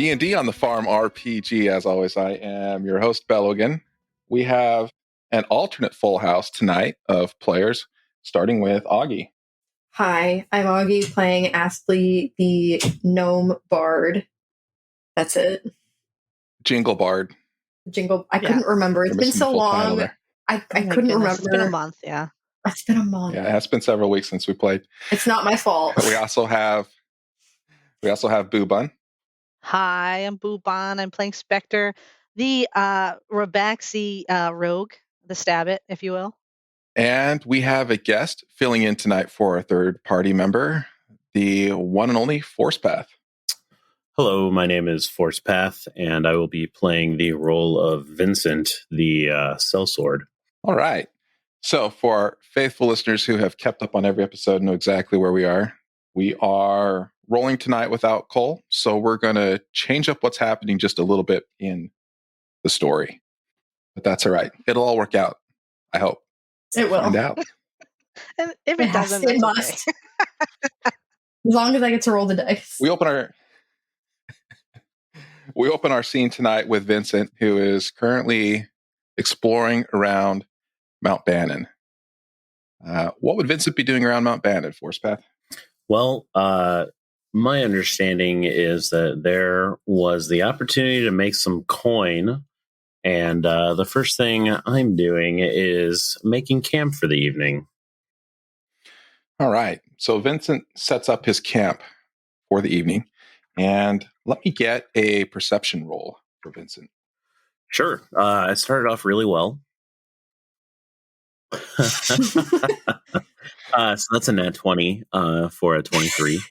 D&D on the Farm RPG. As always, I am your host, Bellogan. We have an alternate full house tonight of players, starting with Augie. Hi, I'm Augie playing Astley, the gnome bard. That's it. Jingle Bard. I couldn't remember. It's been so long. I couldn't remember. It's been a month, yeah. It's been a month. Yeah, it has been several weeks since we played. It's not my fault. We also have Boobun. Hi, I'm Boobon. I'm playing Spectre, the Rabaxi rogue, the stab it, if you will. And we have a guest filling in tonight for our third party member, the one and only Forcepath. Hello, my name is Forcepath, and I will be playing the role of Vincent, the sellsword. All right. So for our faithful listeners who have kept up on every episode and know exactly where we are rolling tonight without Cole. So we're going to change up what's happening just a little bit in the story. But that's all right. It'll all work out, I hope. It will. Find out. And if it doesn't, it must. Okay. As long as I get to roll the dice. We open our scene tonight with Vincent, who is currently exploring around Mount Bannon. What would Vincent be doing around Mount Bannon, Forcepath? Well, my understanding is that there was the opportunity to make some coin, and the first thing I'm doing is making camp for the evening. All right. So Vincent sets up his camp for the evening, and let me get a perception roll for Vincent. Sure. It started off really well. So that's a nat 20 for a 23.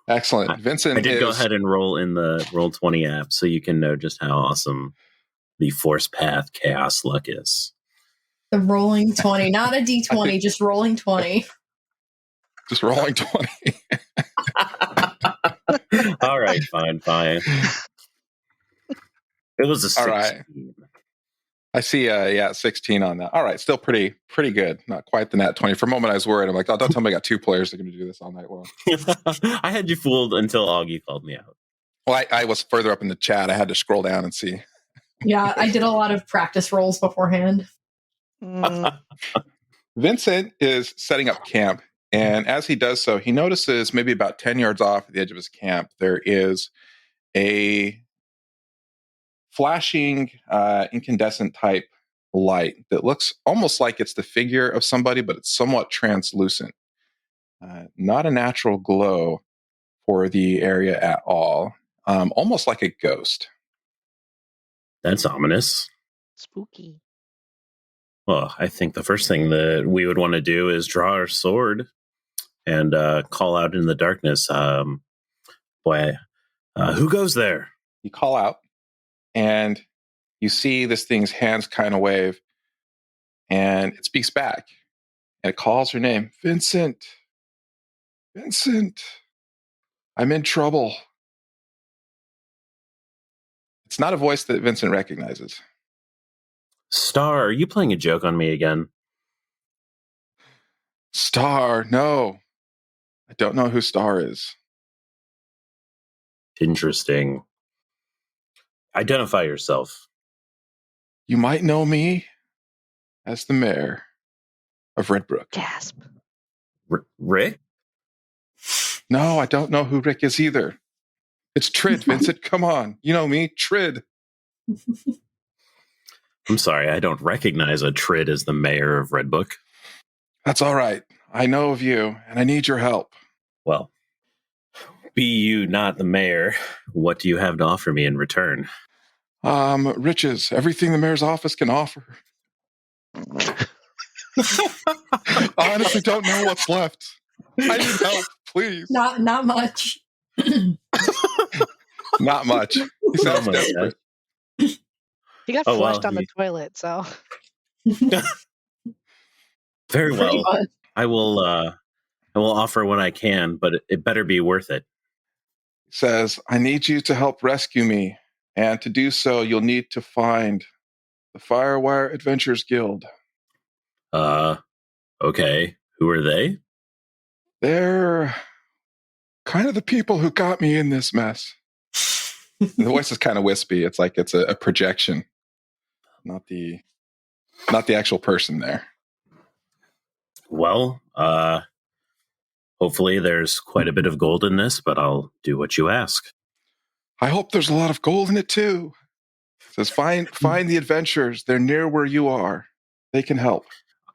Excellent. Vincent, I did go ahead and roll in the Roll20 app so you can know just how awesome the Forcepath Chaos Luck is. The rolling 20, not a D20, just rolling 20. Just rolling 20. All right, fine. It was a 16. All right. I see, 16 on that. All right, still pretty good. Not quite the nat 20. For a moment, I was worried. I'm like, oh, don't tell me I got two players that are going to do this all night long. I had you fooled until Augie called me out. Well, I was further up in the chat. I had to scroll down and see. Yeah, I did a lot of practice rolls beforehand. Vincent is setting up camp, and as he does so, he notices maybe about 10 yards off at the edge of his camp, there is a flashing incandescent type light that looks almost like it's the figure of somebody, but it's somewhat translucent. Not a natural glow for the area at all. Almost like a ghost. That's ominous. Spooky. Well, I think the first thing that we would want to do is draw our sword and call out in the darkness. Who goes there? You call out, and you see this thing's hands kind of wave, and it speaks back, and it calls her name, Vincent. Vincent, I'm in trouble. It's not a voice that Vincent recognizes. Star, are you playing a joke on me again? Star, no. I don't know who Star is. Interesting. Identify yourself. You might know me as the mayor of Redbrook. Gasp. Rick? No, I don't know who Rick is either. It's Trid, Vincent. Come on. You know me, Trid. I'm sorry, I don't recognize a Trid as the mayor of Redbook. That's all right. I know of you, and I need your help. Well, be you not the mayor, what do you have to offer me in return? Riches. Everything the mayor's office can offer. I honestly don't know what's left. I need help, please. Not much. Not much. He sounds desperate. He got flushed on the toilet, so. Very well. I will offer what I can, but it better be worth it. He says, I need you to help rescue me, and to do so, you'll need to find the Firewire Adventurers Guild. Okay. Who are they? They're kind of the people who got me in this mess. The voice is kind of wispy. It's like it's a projection, not the actual person there. Well, hopefully there's quite a bit of gold in this, but I'll do what you ask. I hope there's a lot of gold in it too. It says find the adventurers. They're near where you are. They can help.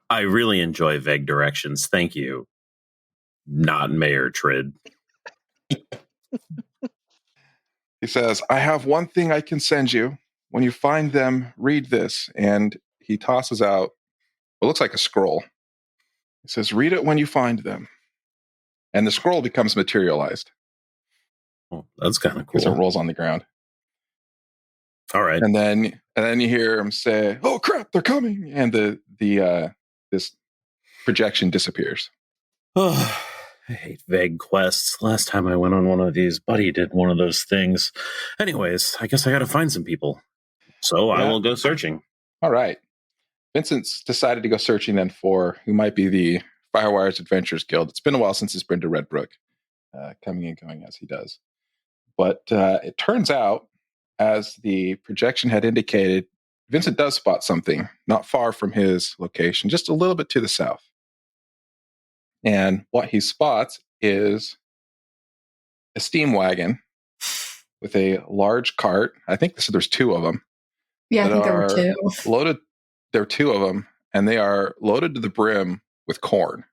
I really enjoy vague directions. Thank you. Not Mayor Trid. He says, I have one thing I can send you. When you find them, read this. And he tosses out what looks like a scroll. He says, read it when you find them. And the scroll becomes materialized. Oh, that's kind of cool. As it rolls on the ground. All right. And then you hear him say, oh crap, they're coming. And this projection disappears. Oh, I hate vague quests. Last time I went on one of these, Buddy did one of those things. Anyways, I guess I got to find some people. So I will go searching. All right. Vincent's decided to go searching then for who might be the Firewire Adventurers Guild. It's been a while since he's been to Redbrook, coming and going as he does. But it turns out, as the projection had indicated, Vincent does spot something not far from his location, just a little bit to the south. And what he spots is a steam wagon with a large cart. I think there's two of them. Yeah, I think there were two. Loaded. There are two of them, and they are loaded to the brim with corn,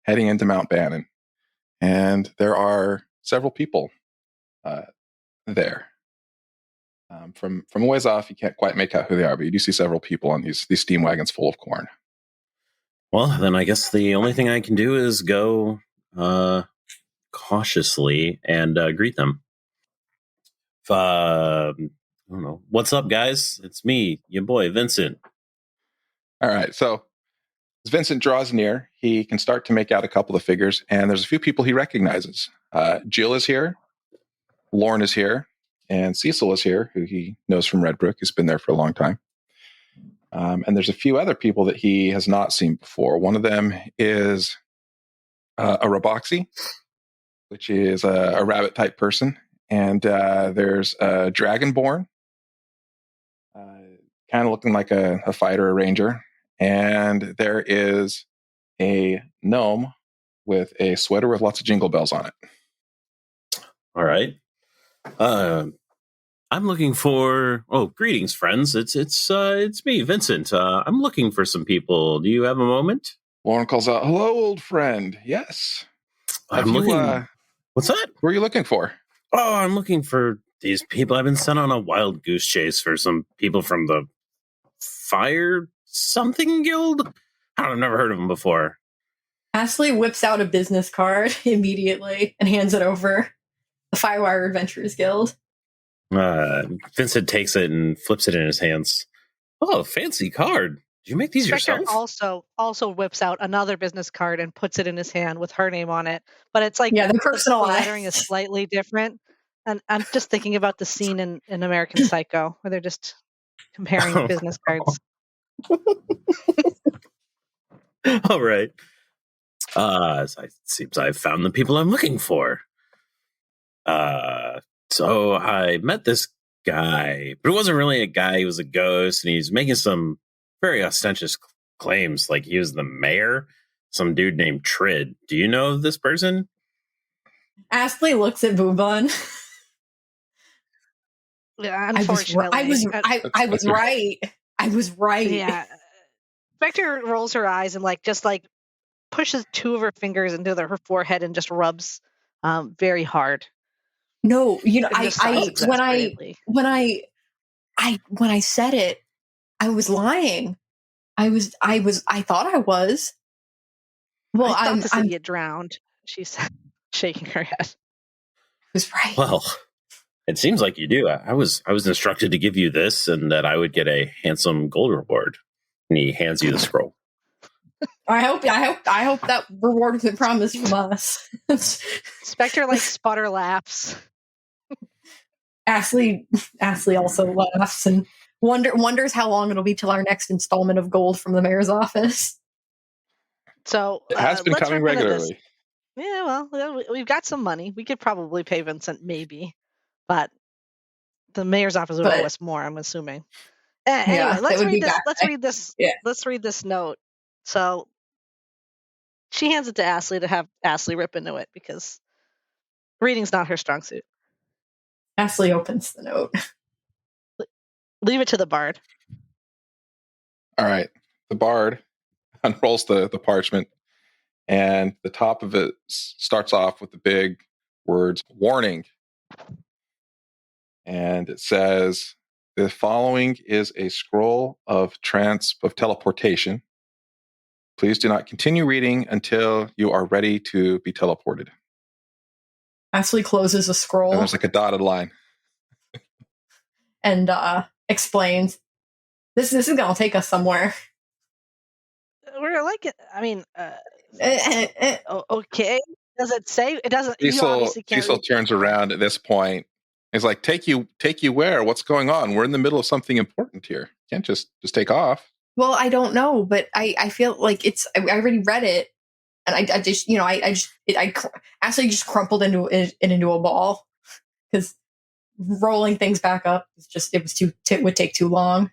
heading into Mount Bannon. And there are several people there. From a ways off, you can't quite make out who they are, but you do see several people on these steam wagons full of corn. Well, then I guess the only thing I can do is go cautiously and greet them. I don't know. What's up, guys? It's me, your boy, Vincent. All right. So as Vincent draws near, he can start to make out a couple of figures, and there's a few people he recognizes. Jill is here. Lauren is here. And Cecil is here, who he knows from Redbrook. He's been there for a long time. And there's a few other people that he has not seen before. One of them is a Raboxy, which is a rabbit-type person. And there's a Dragonborn, kind of looking like a fighter, a ranger. And there is a gnome with a sweater with lots of jingle bells on it. All right. I'm looking for. Oh, greetings, friends! It's me, Vincent. I'm looking for some people. Do you have a moment? Lauren calls out, "Hello, old friend. Yes, I'm looking. What's that? Who are you looking for?" Oh, I'm looking for these people. I've been sent on a wild goose chase for some people from the Fire something Guild. I've never heard of them before. Ashley whips out a business card immediately and hands it over. The Firewire Adventurers Guild. Vincent takes it and flips it in his hands. Oh, fancy card. Did you make these Spectre yourself? also whips out another business card and puts it in his hand with her name on it. But it's like they're the personalized. lettering is slightly different. And I'm just thinking about the scene in American Psycho where they're just comparing business cards. All right. It seems I've found the people I'm looking for. So I met this guy, but it wasn't really a guy. He was a ghost, and he's making some very ostentatious claims, like he was the mayor. Some dude named Trid. Do you know this person? Astley looks at Boobon. Yeah, unfortunately, I was right. I was right. Yeah. Spectre rolls her eyes and just pushes two of her fingers into her forehead and just rubs very hard. No, when I said it, I was lying. I thought I was. Well, I thought the city had drowned. She's shaking her head. I was right. Well, it seems like you do. I was instructed to give you this and that I would get a handsome gold reward. And he hands you the scroll. I hope that reward was promised from us. Spectre sputter laughs. Ashley also laughs and wonders how long it'll be till our next installment of gold from the mayor's office. So it has been coming regularly. Yeah, well, we've got some money. We could probably pay Vincent, maybe, but The mayor's office would But- owe us more, I'm assuming. Yeah, Anyway, that let's would be read this. back Let's then. read this. Yeah. Let's read this note. So she hands it to Ashley to have Ashley rip into it because reading's not her strong suit. Ashley opens the note. Leave it to the bard. All right. The bard unrolls the parchment, and the top of it starts off with the big words, warning. And it says, the following is a scroll of teleportation. Please do not continue reading until you are ready to be teleported. Ashley closes a scroll And there's like a dotted line. and explains, this is going to take us somewhere. We're like it. I mean, okay. Does it say? It doesn't. You obviously can't. Cecil turns around at this point. He's like, take you where? What's going on? We're in the middle of something important here. You can't just take off. Well, I don't know, but I feel like I already read it, and I just, Ashley just crumpled into a ball because rolling things back up it would take too long.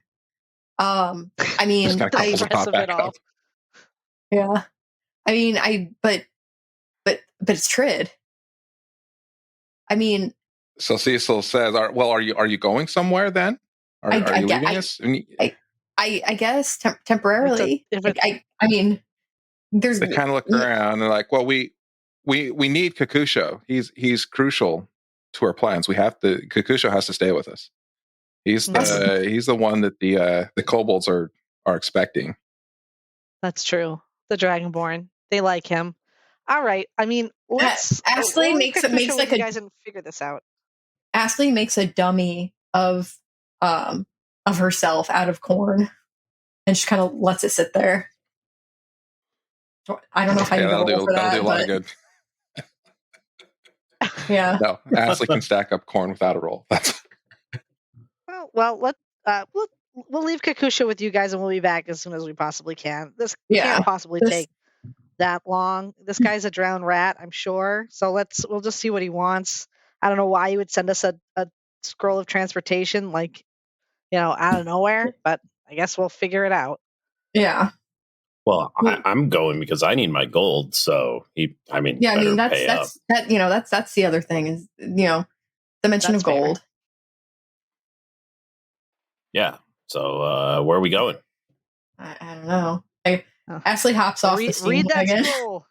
I mean, Just kinda crumples the top back up. yeah, I mean, but it's Trid. I mean, so Cecil says, are you going somewhere then? Are you leaving us? I guess temporarily. I mean, they kind of look around and they're like, well, we need Kakusho. He's crucial to our plans. Kakusho has to stay with us. He's the one that the kobolds are expecting. That's true. The Dragonborn, they like him. All right. I mean, Ashley makes like you guys didn't figure this out. Ashley makes a dummy of herself out of corn, and she kind of lets it sit there. I don't know if I can that'll roll for that. Do a lot of good. Yeah. No, Ashley can stack up corn without a roll. That's well. We'll leave Kakusha with you guys, and we'll be back as soon as we possibly can. This can't possibly take that long. This guy's a drowned rat, I'm sure. So we'll just see what he wants. I don't know why he would send us a scroll of transportation, like, out of nowhere, but I guess we'll figure it out. Yeah. Well, I'm going because I need my gold. So that's the other thing is, the mention of gold. Fair. Yeah. So where are we going? I don't know. Ashley hops off the steam wagon. Scroll.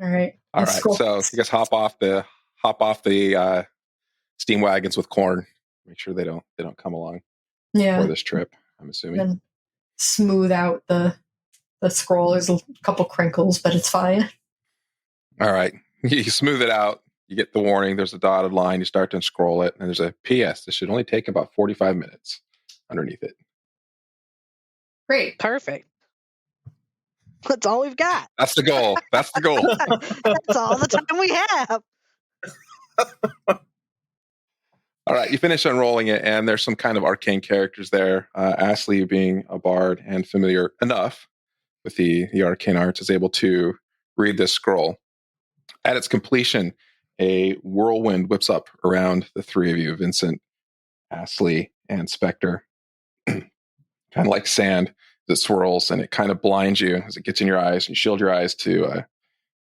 All right. So you guys hop off the steam wagons with corn. Make sure they don't come along for this trip, I'm assuming. And smooth out the scroll. There's a couple crinkles, but it's fine. All right. You smooth it out. You get the warning. There's a dotted line. You start to scroll it, and there's a PS. This should only take about 45 minutes underneath it. Great. Perfect. That's all we've got. That's the goal. That's all the time we have. All right, you finish unrolling it, and there's some kind of arcane characters there. Ashley, being a bard and familiar enough with the arcane arts, is able to read this scroll. At its completion, a whirlwind whips up around the three of you, Vincent, Ashley, and Spectre. Kind of like sand that swirls, and it kind of blinds you as it gets in your eyes. You shield your eyes to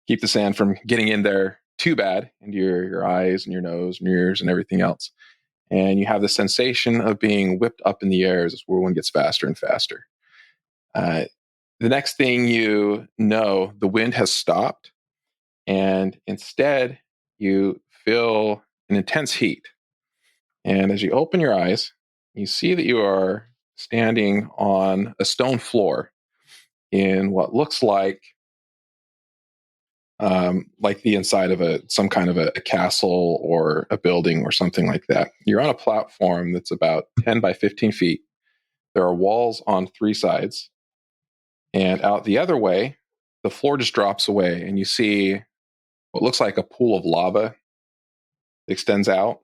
keep the sand from getting in there too bad into your eyes and your nose and your ears and everything else. And you have the sensation of being whipped up in the air as this whirlwind gets faster and faster. The next thing you know, the wind has stopped, and instead you feel an intense heat. And as you open your eyes, you see that you are standing on a stone floor in what looks like the inside of some kind of a castle or a building or something like that. You're on a platform that's about 10 by 15 feet. There are walls on three sides. And out the other way, the floor just drops away, and you see what looks like a pool of lava that extends out.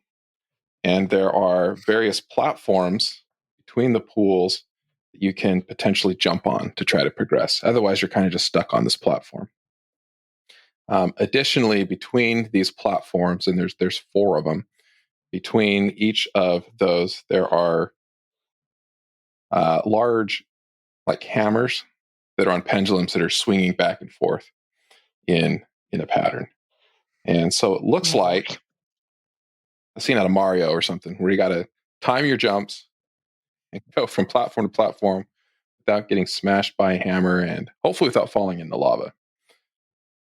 And there are various platforms between the pools that you can potentially jump on to try to progress. Otherwise, you're kind of just stuck on this platform. Additionally, between these platforms, and there's four of them, between each of those, there are large, like hammers that are on pendulums that are swinging back and forth in a pattern. And so it looks like a scene out of Mario or something, where you got to time your jumps and go from platform to platform without getting smashed by a hammer, and hopefully without falling in the lava.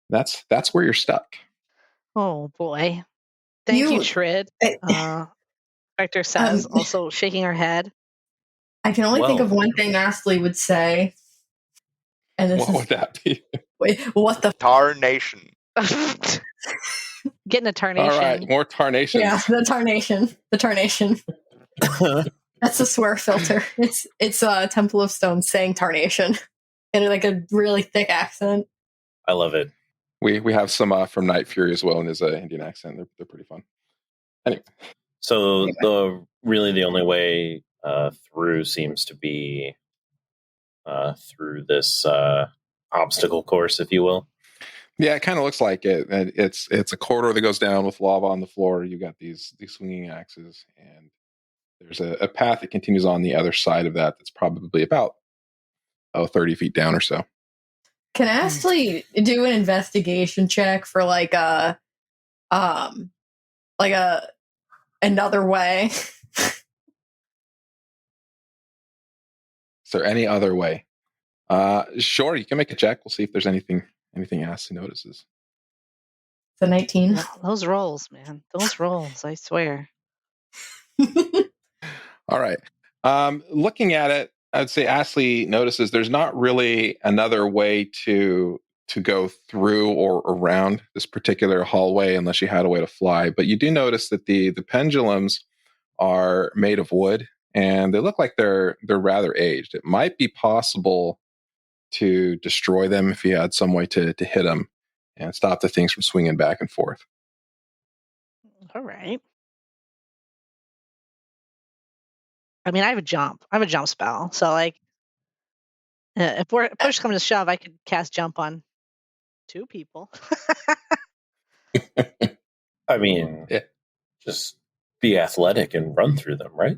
That's where you're stuck. Oh boy! Thank you, Trid. Spectre says, also shaking her head. I can only think of one thing Astley would say. And this what would that be? Wait, what the Tarnation? Getting a tarnation. All right, more tarnations. Yeah, the tarnation. The tarnation. That's a swear filter. It's a Temple of Stone saying tarnation in like a really thick accent. I love it. We have some from Night Fury as well in his Indian accent. They're pretty fun. Anyway. So the only way through seems to be through this obstacle course, if you will. Yeah, it kind of looks like it. It's a corridor that goes down with lava on the floor. You got these swinging axes, and there's a path that continues on the other side of that. That's probably about 30 feet down or so. Can Astley do an investigation check for like another way? Is there any other way? Sure, you can make a check. We'll see if there's anything Astley notices. The 19. Those rolls, man. Those rolls, I swear. All right. Looking at it, I'd say Astley notices there's not really another way to go through or around this particular hallway unless you had a way to fly. But you do notice that the pendulums are made of wood, and they look like they're rather aged. It might be possible to destroy them if you had some way to hit them and stop the things from swinging back and forth. All right. I mean, I have a jump spell. So, like, if push comes to shove, I could cast jump on 2 people. I mean, just be athletic and run through them, right?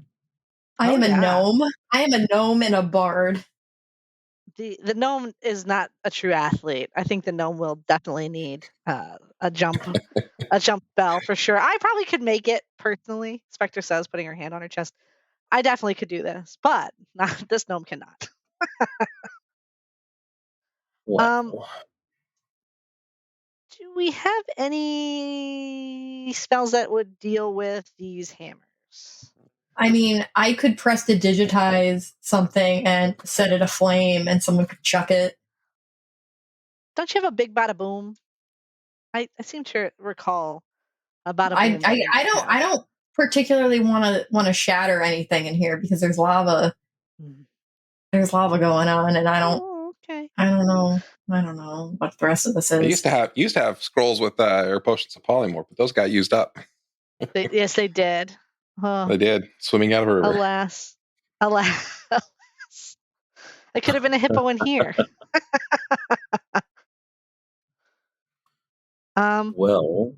I am a gnome. I am a gnome and a bard. The gnome is not a true athlete. I think the gnome will definitely need a jump spell for sure. I probably could make it personally. Spectre says, putting her hand on her chest. I definitely could do this, but this gnome cannot. Wow. Do we have any spells that would deal with these hammers? I mean, I could press to digitize something and set it aflame, and someone could chuck it. Don't you have a big bada boom? I seem to recall a bada boom. I don't particularly want to shatter anything in here because there's lava. There's lava going on, and I don't know what the rest of this is. They used to have scrolls with or potions of polymorph, but those got used up. Yes, they did. They did, swimming out of a river. Alas. There could have been a hippo in here. Well,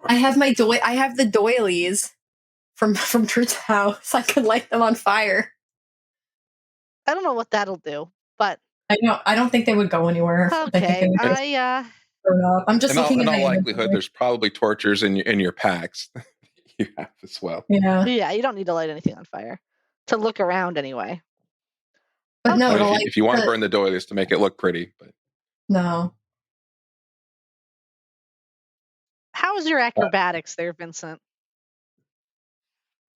I have I have the doilies from Truth's house. I could light them on fire. I don't know what that'll do, but I don't think they would go anywhere. Okay, I'm just looking. In all likelihood, there's probably torches in your packs. You have as well. Yeah, you don't need to light anything on fire to look around anyway. But no, if you want to burn the doilies to make it look pretty, but no. How is your acrobatics there, Vincent?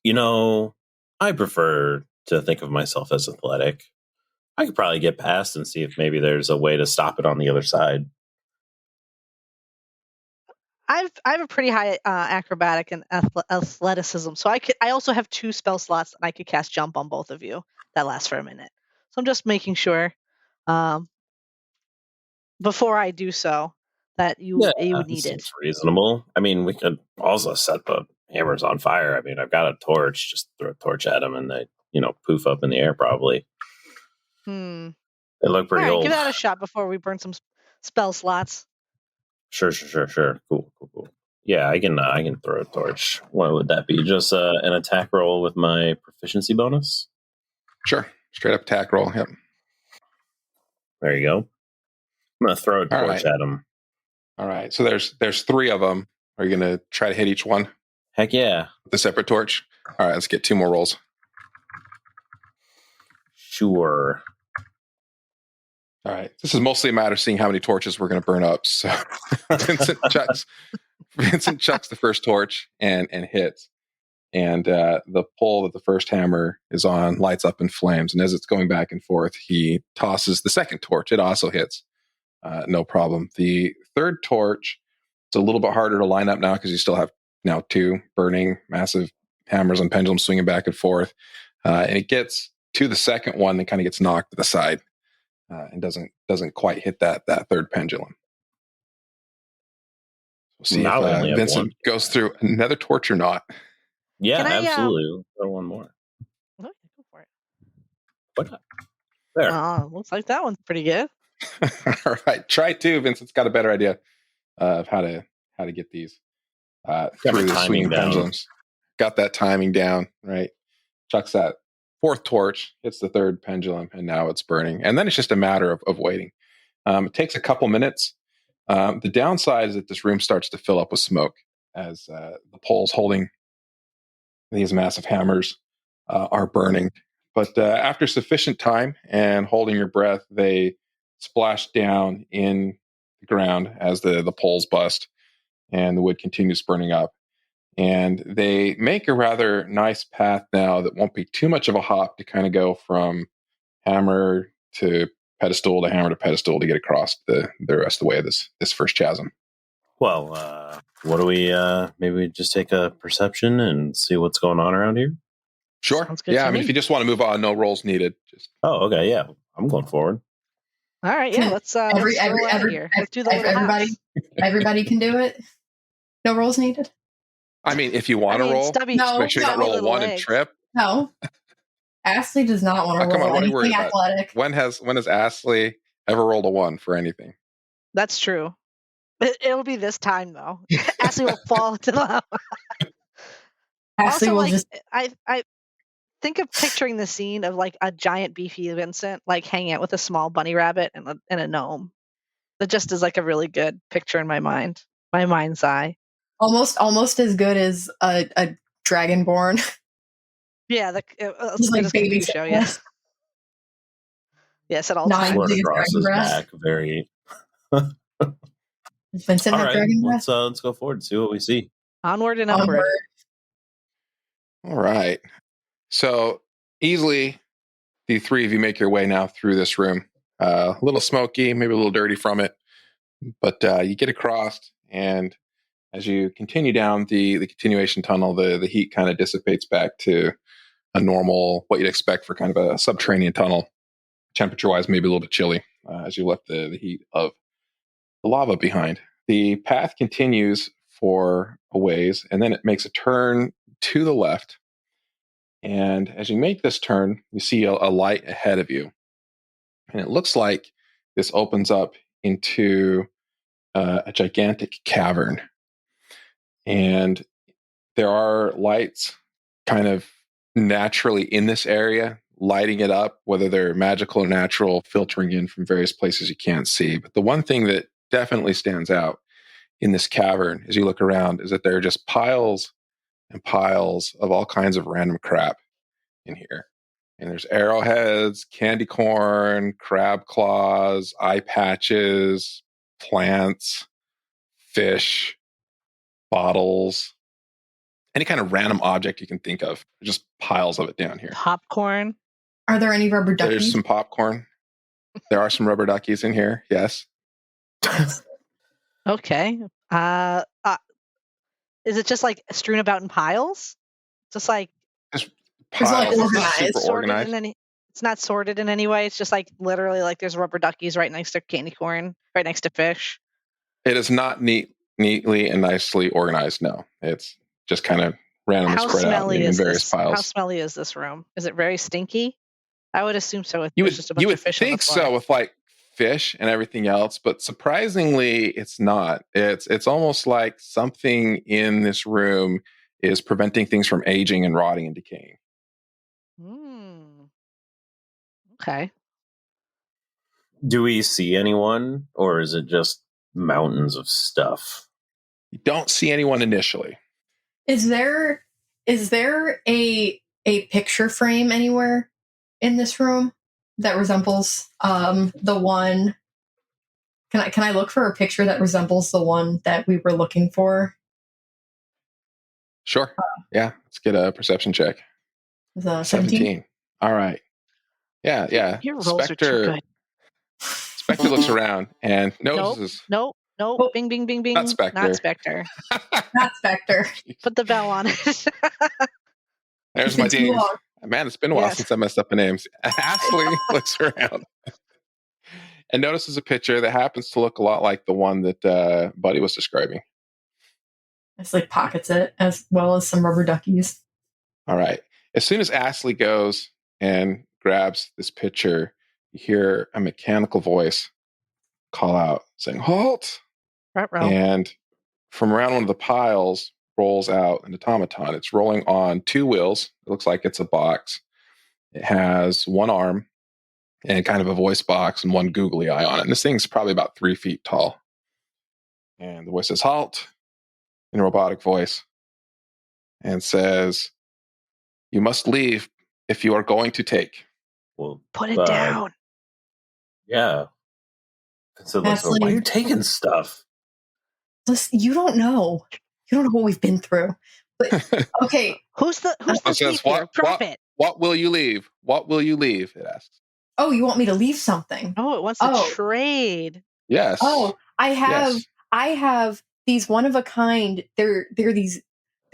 I prefer to think of myself as athletic. I could probably get past and see if maybe there's a way to stop it on the other side. I have a pretty high acrobatic and athleticism, so I also have 2 spell slots, and I could cast jump on both of you. That lasts for a minute. So I'm just making sure before I do so that you would need it. It's reasonable. I mean, we could also set the hammers on fire. I mean, I've got a torch. Just throw a torch at them, and they poof up in the air probably. They look pretty old. Give that a shot before we burn some spell slots. Sure. Cool. Yeah, I can throw a torch. What would that be? Just an attack roll with my proficiency bonus? Sure. Straight up attack roll. Yep. There you go. I'm going to throw a torch at him. All right. So there's 3 of them. Are you going to try to hit each one? Heck yeah. With a separate torch? All right. Let's get 2 more rolls. Sure. All right. This is mostly a matter of seeing how many torches we're going to burn up. So Vincent chucks the first torch and hits. And the pole that the first hammer is on lights up in flames. And as it's going back and forth, he tosses the second torch. It also hits. No problem. The third torch, it's a little bit harder to line up now because you still have now 2 burning massive hammers on pendulum swinging back and forth. And it gets to the second one and kind of gets knocked to the side and doesn't quite hit that third pendulum. We'll see if Vincent goes through another torch or not. Yeah, absolutely. Throw one more. Go for it. What? There. Looks like that one's pretty good. All right, try 2. Vincent's got a better idea of how to get these through the swinging pendulums. Got that timing down, right? Chucks that 4th torch, hits the 3rd pendulum, and now it's burning. And then it's just a matter of waiting. It takes a couple minutes. The downside is that this room starts to fill up with smoke as the poles holding these massive hammers are burning. But after sufficient time and holding your breath, they splash down in the ground as the poles bust and the wood continues burning up. And they make a rather nice path now that won't be too much of a hop to kind of go from hammer to pedestal to hammer to pedestal to get across the rest of the way of this first chasm. Well, what do we, maybe we just take a perception and see what's going on around here? Sure. Yeah, I mean, if you just want to move on, no rolls needed. Oh, okay, yeah. I'm going forward. All right, yeah, let's roll out of here. Let's do the everybody can do it? No rolls needed? I mean, if you want to roll, make sure you don't roll a 1 and trip. No. Ashley does not want to roll come on, what are you anything worried athletic. About? When has Ashley ever rolled a 1 for anything? That's true. It'll be this time, though. Ashley will fall into the lava. Ashley will just... I think of picturing the scene of like a giant beefy Vincent like hanging out with a small bunny rabbit and a gnome. That just is like a really good picture in my mind's eye. Almost as good as a Dragonborn. Yeah, it's like baby show. Yes. Yes, at all times. Word across his back, very. Vincent, all right, let's go forward and see what we see. Onward and upward. All right. So easily, the 3 of you make your way now through this room. A little smoky, maybe a little dirty from it, but you get across, and as you continue down the continuation tunnel, the heat kind of dissipates back to a normal, what you'd expect for kind of a subterranean tunnel. Temperature-wise, maybe a little bit chilly as you left the heat of the lava behind. The path continues for a ways, and then it makes a turn to the left. And as you make this turn, you see a light ahead of you. And it looks like this opens up into a gigantic cavern. And there are lights kind of naturally in this area, lighting it up, whether they're magical or natural, filtering in from various places you can't see. But the one thing that definitely stands out in this cavern as you look around is that there are just piles and piles of all kinds of random crap in here. And there's arrowheads, candy corn, crab claws, eye patches, plants, fish, bottles, any kind of random object you can think of. Just piles of it down here. Popcorn. Are there any rubber duckies? There's some popcorn. There are some rubber duckies in here. Yes. Okay. Is it just like strewn about in piles? Just like piles. Organized. Super organized. It's not sorted in any way. It's just like literally like there's rubber duckies right next to candy corn, right next to fish. It is not neatly and nicely organized. No, it's just kind of randomly spread out in various piles. How smelly is this room? Is it very stinky? I would assume so. Just a bunch of fish think so, with like fish and everything else, but surprisingly, it's not. It's almost like something in this room is preventing things from aging and rotting and decaying. Okay. Do we see anyone, or is it just mountains of stuff? You don't see anyone initially. Is there a picture frame anywhere in this room that resembles the one? Can I look for a picture that resembles the one that we were looking for? Sure. Yeah. Let's get a perception check. 17. All right. Yeah. Your rolls are too good. Spectre looks around and notices. Nope. Oh, Bing, bing, bing, bing. Not Spectre. Not Spectre. Put the bell on it. There's my ding. Man, it's been a while since I messed up the names. Ashley looks around and notices a picture that happens to look a lot like the one that Buddy was describing. It's like pockets it, as well as some rubber duckies. All right. As soon as Ashley goes and grabs this picture, you hear a mechanical voice call out saying, "Halt!" And from around one of the piles rolls out an automaton. It's rolling on 2 wheels. It looks like it's a box. It has 1 arm and kind of a voice box and 1 googly eye on it. And this thing's probably about 3 feet tall. And the voice says, "Halt," in a robotic voice, and says, "You must leave if you are going to take." Well, put it down. Yeah. So, why are you taking stuff? Listen, you don't know. You don't know what we've been through. But okay, who's the says, Drop it. What will you leave? What will you leave? It asks. Oh, you want me to leave something? Oh, it wants to trade. Yes. Oh, I have these one of a kind. They're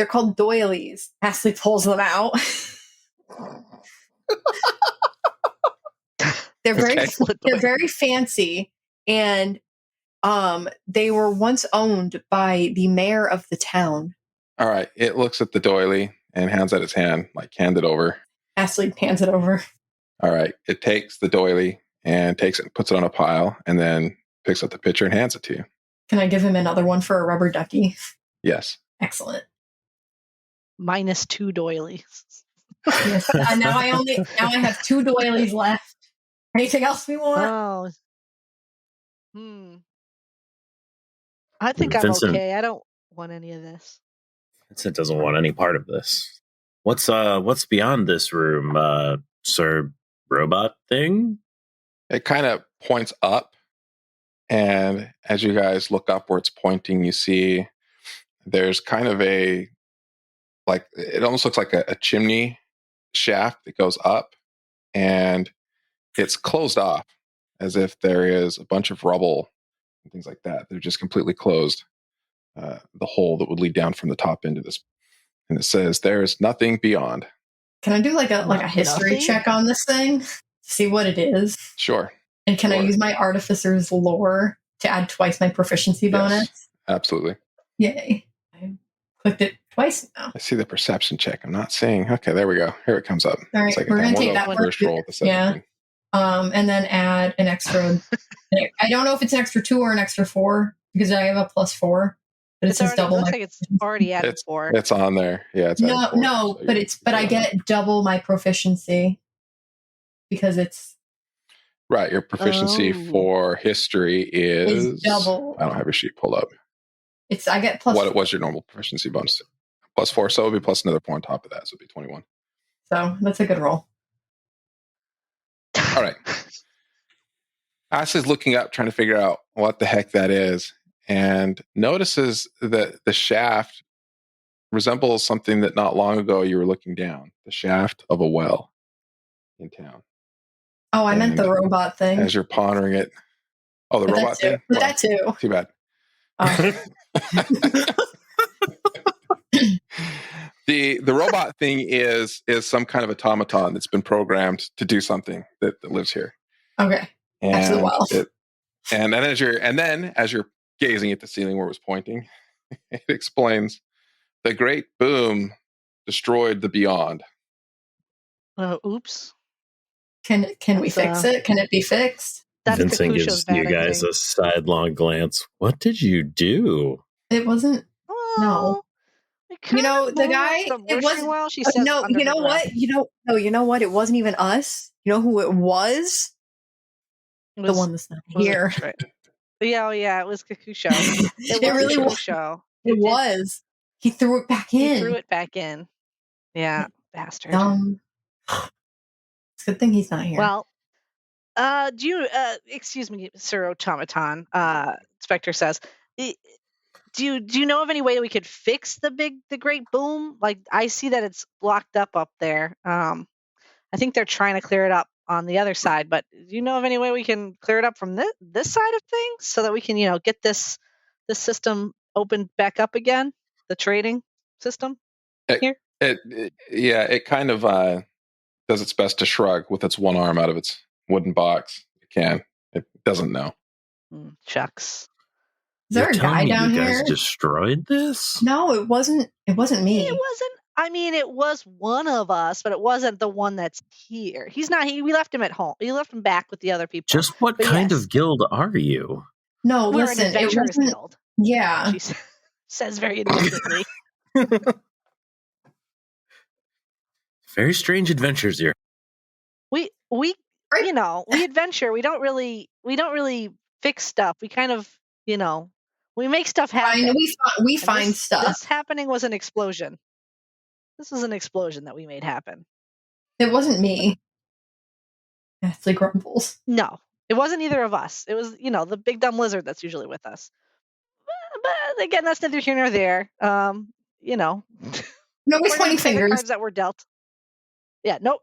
called doilies. Ashley pulls them out. They're very fancy, and they were once owned by the mayor of the town. All right. It looks at the doily and hands out its hand, like hand it over. Ashley hands it over. All right. It takes the doily and takes it and puts it on a pile, and then picks up the picture and hands it to you. Can I give him another one for a rubber ducky? Yes. Excellent. -2 doilies. Yes. Now I have 2 doilies left. Anything else we want? I think I'm Vincent, okay. I don't want any of this. Vincent doesn't want any part of this. What's beyond this room, sir? Robot thing? It kind of points up, and as you guys look up where it's pointing, you see there's kind of it almost looks like a chimney shaft that goes up, and it's closed off as if there is a bunch of rubble and things like that. They're just completely closed. The hole that would lead down from the top into this, and it says there is nothing beyond. Can I do like a history check on this thing to see what it is? Sure. And can I use my artificer's lore to add twice my proficiency bonus? Yes, absolutely. Yay! I clicked it twice now. I see the perception check. I'm not seeing. Okay, there we go. Here it comes up. All right, we're going to take that one first roll. Yeah. And then add an extra. I don't know if it's an extra 2 or an extra 4 because I have a +4. But it says double. Looks like it's already added 4. It's on there. Yeah, it's no, but I get double my proficiency because it's right. Your proficiency for history is double. I don't have your sheet pulled up. I get plus. What was your normal proficiency bonus? +4, so it would be plus another 4 on top of that, so it'd be 21. So that's a good roll. All right. Ashley's looking up, trying to figure out what the heck that is, and notices that the shaft resembles something that not long ago you were looking down, the shaft of a well in town. Oh, I meant the robot thing. As you're pondering it. Oh, the robot thing? But that too. Too bad. The robot thing is some kind of automaton that's been programmed to do something that lives here. Okay. And then as you're gazing at the ceiling where it was pointing, it explains the great boom destroyed the beyond. Oops. Can we fix it? Can it be fixed? That's Vincent Kakusho's gives you guys a sidelong glance. What did you do? It wasn't. No. The guy. It wasn't. Well, she says no. Under You know what? You know what? It wasn't even us. You know who it was? The one that's not here. Right. Yeah, it was Kakusho. It really was. Kakusho. It was. He threw it back in. He threw it back in. Yeah, bastard. It's a good thing he's not here. Well, do you? Excuse me, Sir Automaton. Spectre says, do you know of any way we could fix the great boom? Like, I see that it's blocked up there. I think they're trying to clear it up on the other side, but do you know of any way we can clear it up from this side of things so that we can, get this system opened back up again, the trading system here? It kind of does its best to shrug with its one arm out of its wooden box. It doesn't know. Shucks. Is there a guy down here? You guys destroyed this? No, it wasn't me. It wasn't. I mean, it was one of us, but it wasn't the one that's here. He's not. We left him at home. We left him back with the other people. Just what kind of guild are you? No, we're listen, an adventurers guild. Yeah, she says very indifferently. Very strange adventures here. We we adventure. We don't really fix stuff. We kind of we make stuff happen. We find stuff. This happening was an explosion. This was an explosion that we made happen. It wasn't me. Ghastly grumbles. No, it wasn't either of us. It was, the big dumb lizard that's usually with us. But again, that's neither here nor there. Nobody's pointing fingers. Cards that were dealt. Yeah, no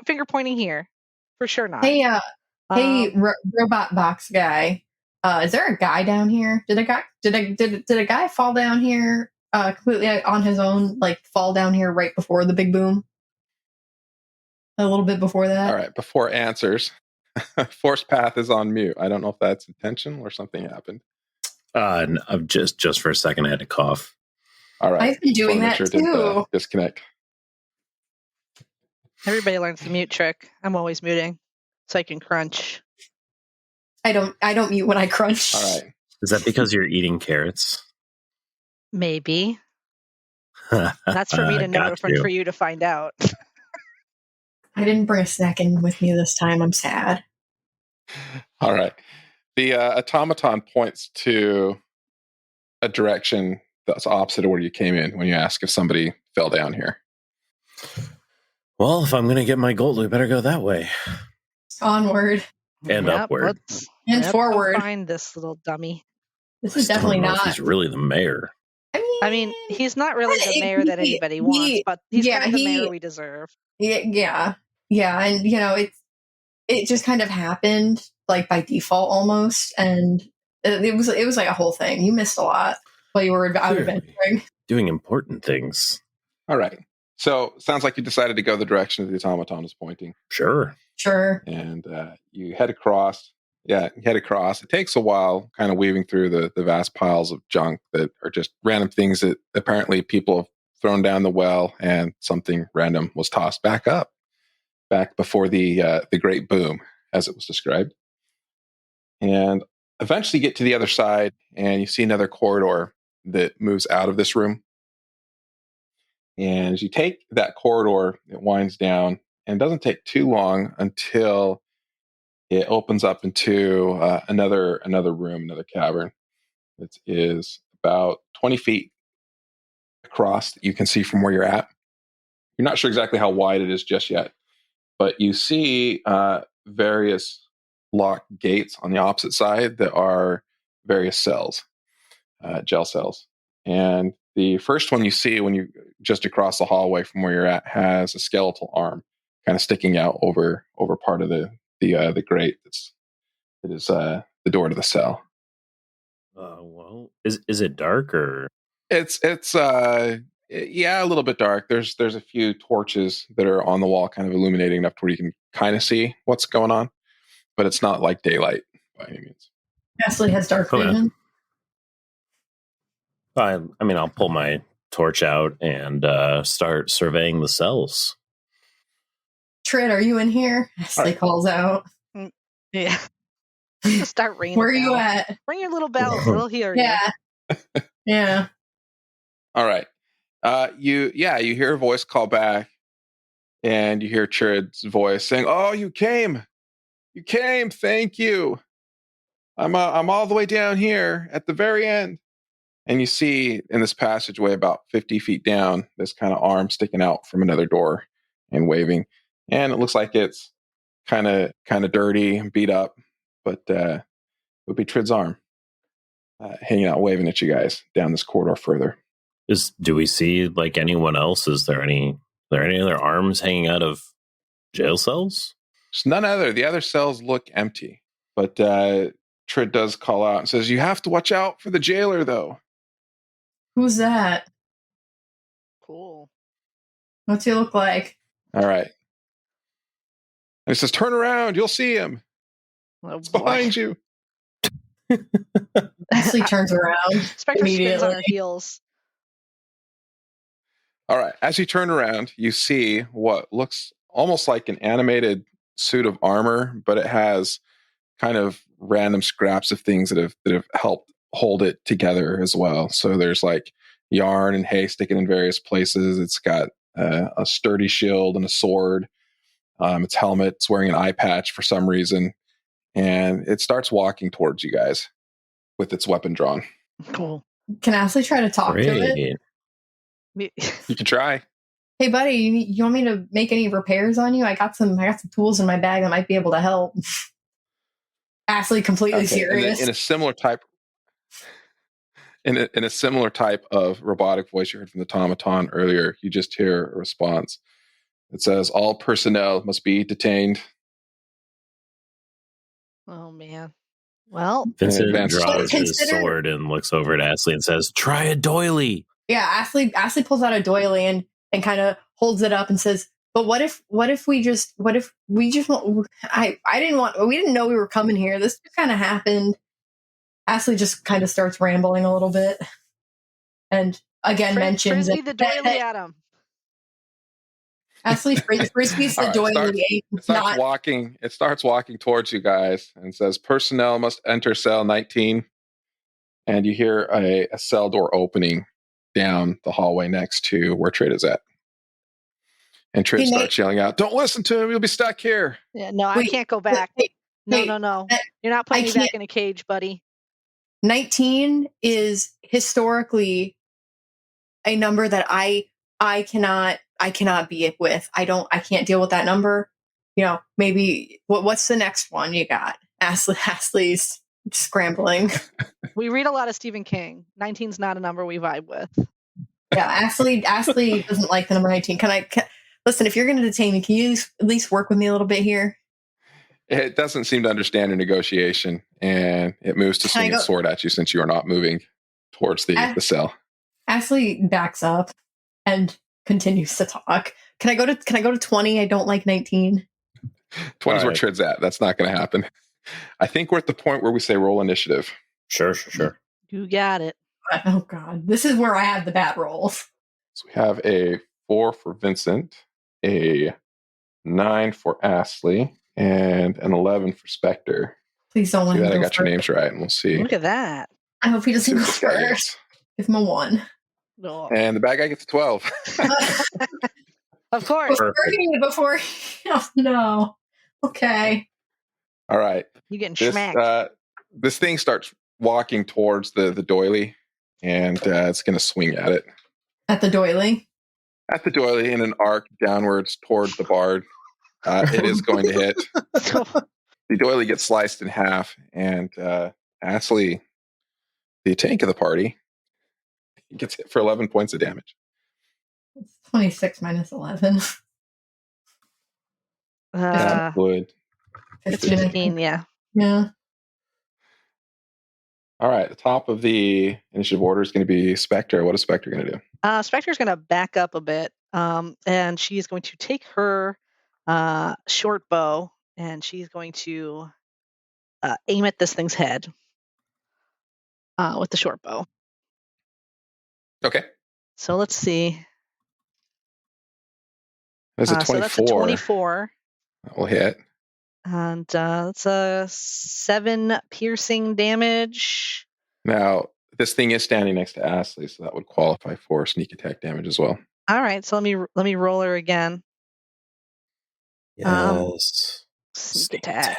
finger pointing here, for sure not. Hey, robot box guy. Is there a guy down here? Did a guy fall down here completely on his own, like fall down here right before the big boom? A little bit before that. All right, before answers, Forcepath is on mute. I don't know if that's intentional or something happened. No, just for a second, I had to cough. All right, I've been doing that too. Disconnect. Everybody learns the mute trick. I'm always muting so I can crunch. I don't mute when I crunch. All right. Is that because you're eating carrots? Maybe. That's for me to know, for you to find out. I didn't bring a snack in with me this time. I'm sad. All right. The automaton points to a direction that's opposite of where you came in when you ask if somebody fell down here. Well, if I'm going to get my gold, we better go that way. Onward. And upward. And forward. Find this little dummy. This is definitely not. He's really the mayor. I mean, he's not really the mayor that anybody wants, but he's kind of the mayor we deserve. Yeah. And it just kind of happened like by default almost, and it was like a whole thing. You missed a lot while you were out adventuring, doing important things. All right. So sounds like you decided to go the direction the automaton is pointing. Sure. And you head across. Yeah, you head across. It takes a while, kind of weaving through the vast piles of junk that are just random things that apparently people have thrown down the well, and something random was tossed back up, back before the great boom, as it was described. And eventually get to the other side, and you see another corridor that moves out of this room. And as you take that corridor, it winds down, and it doesn't take too long until it opens up into another room, another cavern. It is about 20 feet across that you can see from where you're at. You're not sure exactly how wide it is just yet, but you see various locked gates on the opposite side that are various cells, gel cells. And the first one you see when you just across the hallway from where you're at has a skeletal arm kind of sticking out over part of the grate. It is the door to the cell. Well, is it dark or? It's a little bit dark. There's a few torches that are on the wall, kind of illuminating enough to where you can kind of see what's going on, but it's not like daylight by any means. Ghastly has dark vision. I mean, I'll pull my torch out and start surveying the cells. Trid, are you in here? Ghastly calls out. Yeah. Just start ringing. Where are you at? Ring your little bells. They'll hear you. Yeah. All right. You hear a voice call back, and you hear Trid's voice saying, "Oh, you came! You came! Thank you! I'm all the way down here at the very end." And you see in this passageway about 50 feet down, this kind of arm sticking out from another door and waving. And it looks like it's kind of dirty and beat up, but it would be Trid's arm hanging out, waving at you guys down this corridor further. Do we see like anyone else? Is there any other arms hanging out of jail cells? There's none other. The other cells look empty, but Trid does call out and says, "You have to watch out for the jailer, though." Who's that? Cool. What's he look like? All right. And he says, "Turn around. You'll see him. It's behind you." Ashley turns around. Spectre spins on her heels. All right. As you turn around, you see what looks almost like an animated suit of armor, but it has kind of random scraps of things that have helped hold it together as well. So there's like yarn and hay sticking in various places. It's got a sturdy shield and a sword. Its helmet. It's wearing an eye patch for some reason, and it starts walking towards you guys with its weapon drawn. Cool. Can Ashley try to talk to it? You can try. Hey, buddy, you want me to make any repairs on you? I got some tools in my bag that might be able to help. Ashley, completely serious. In a similar type. In a similar type of robotic voice you heard from the automaton earlier, you just hear a response. It says, "All personnel must be detained." Oh, man. Well, Vincent draws his sword and looks over at Ashley and says, "Try a doily." Yeah, Ashley pulls out a doily and kind of holds it up and says, "But what if we just we didn't know we were coming here. This just kind of happened." Ashley just kind of starts rambling a little bit, and again mentions the doily at him. Ashley frisbees the doily. It starts walking towards you guys and says, "Personnel must enter cell 19." And you hear a cell door opening down the hallway next to where Trid is at. And Trid starts yelling out, "Don't listen to him. You'll be stuck here." Yeah, no, I can't go back. No. You're not putting me back in a cage, buddy. 19 is historically a number that I cannot be with. I can't deal with that number. You know, maybe what's the next one you got? Ashley's scrambling. We read a lot of Stephen King. 19's not a number we vibe with. Yeah, Ashley doesn't like the number 19. Listen, if you're going to detain me, can you at least work with me a little bit here? It doesn't seem to understand your negotiation, and it moves to swing its sword at you since you are not moving towards the cell. Ashley backs up and continues to talk. Can I go to 20? I don't like 19. 20 is where Trid's at. That's not going to happen. I think we're at the point where we say roll initiative. Sure. You got it. Oh God, this is where I have the bad rolls. So we have a 4 for Vincent, a 9 for Ashley, and an 11 for Spectre. Please don't let him go I got first. Your names right, and we'll see. Look at that. I hope he doesn't go first. Give him a 1. Oh. And the bad guy gets a 12. Of course. Before. Oh, no. Okay. All right. You're getting smacked. This thing starts walking towards the doily, and it's going to swing at it. At the doily? At the doily in an arc downwards towards the bard. It is going to hit. The doily gets sliced in half, and Ashley, the tank of the party, gets hit for 11 points of damage. It's 26 minus 11. That would 15, yeah. Yeah. All right. The top of the initiative order is going to be Spectre. What is Spectre going to do? Spectre's going to back up a bit, and she's going to take her short bow, and she's going to aim at this thing's head with the short bow. Okay. So let's see. That's a 24. So that's a 24. That will hit. And it's a 7 piercing damage. Now, this thing is standing next to Astley, so that would qualify for sneak attack damage as well. All right, so let me roll her again. Yes. Sneak attack.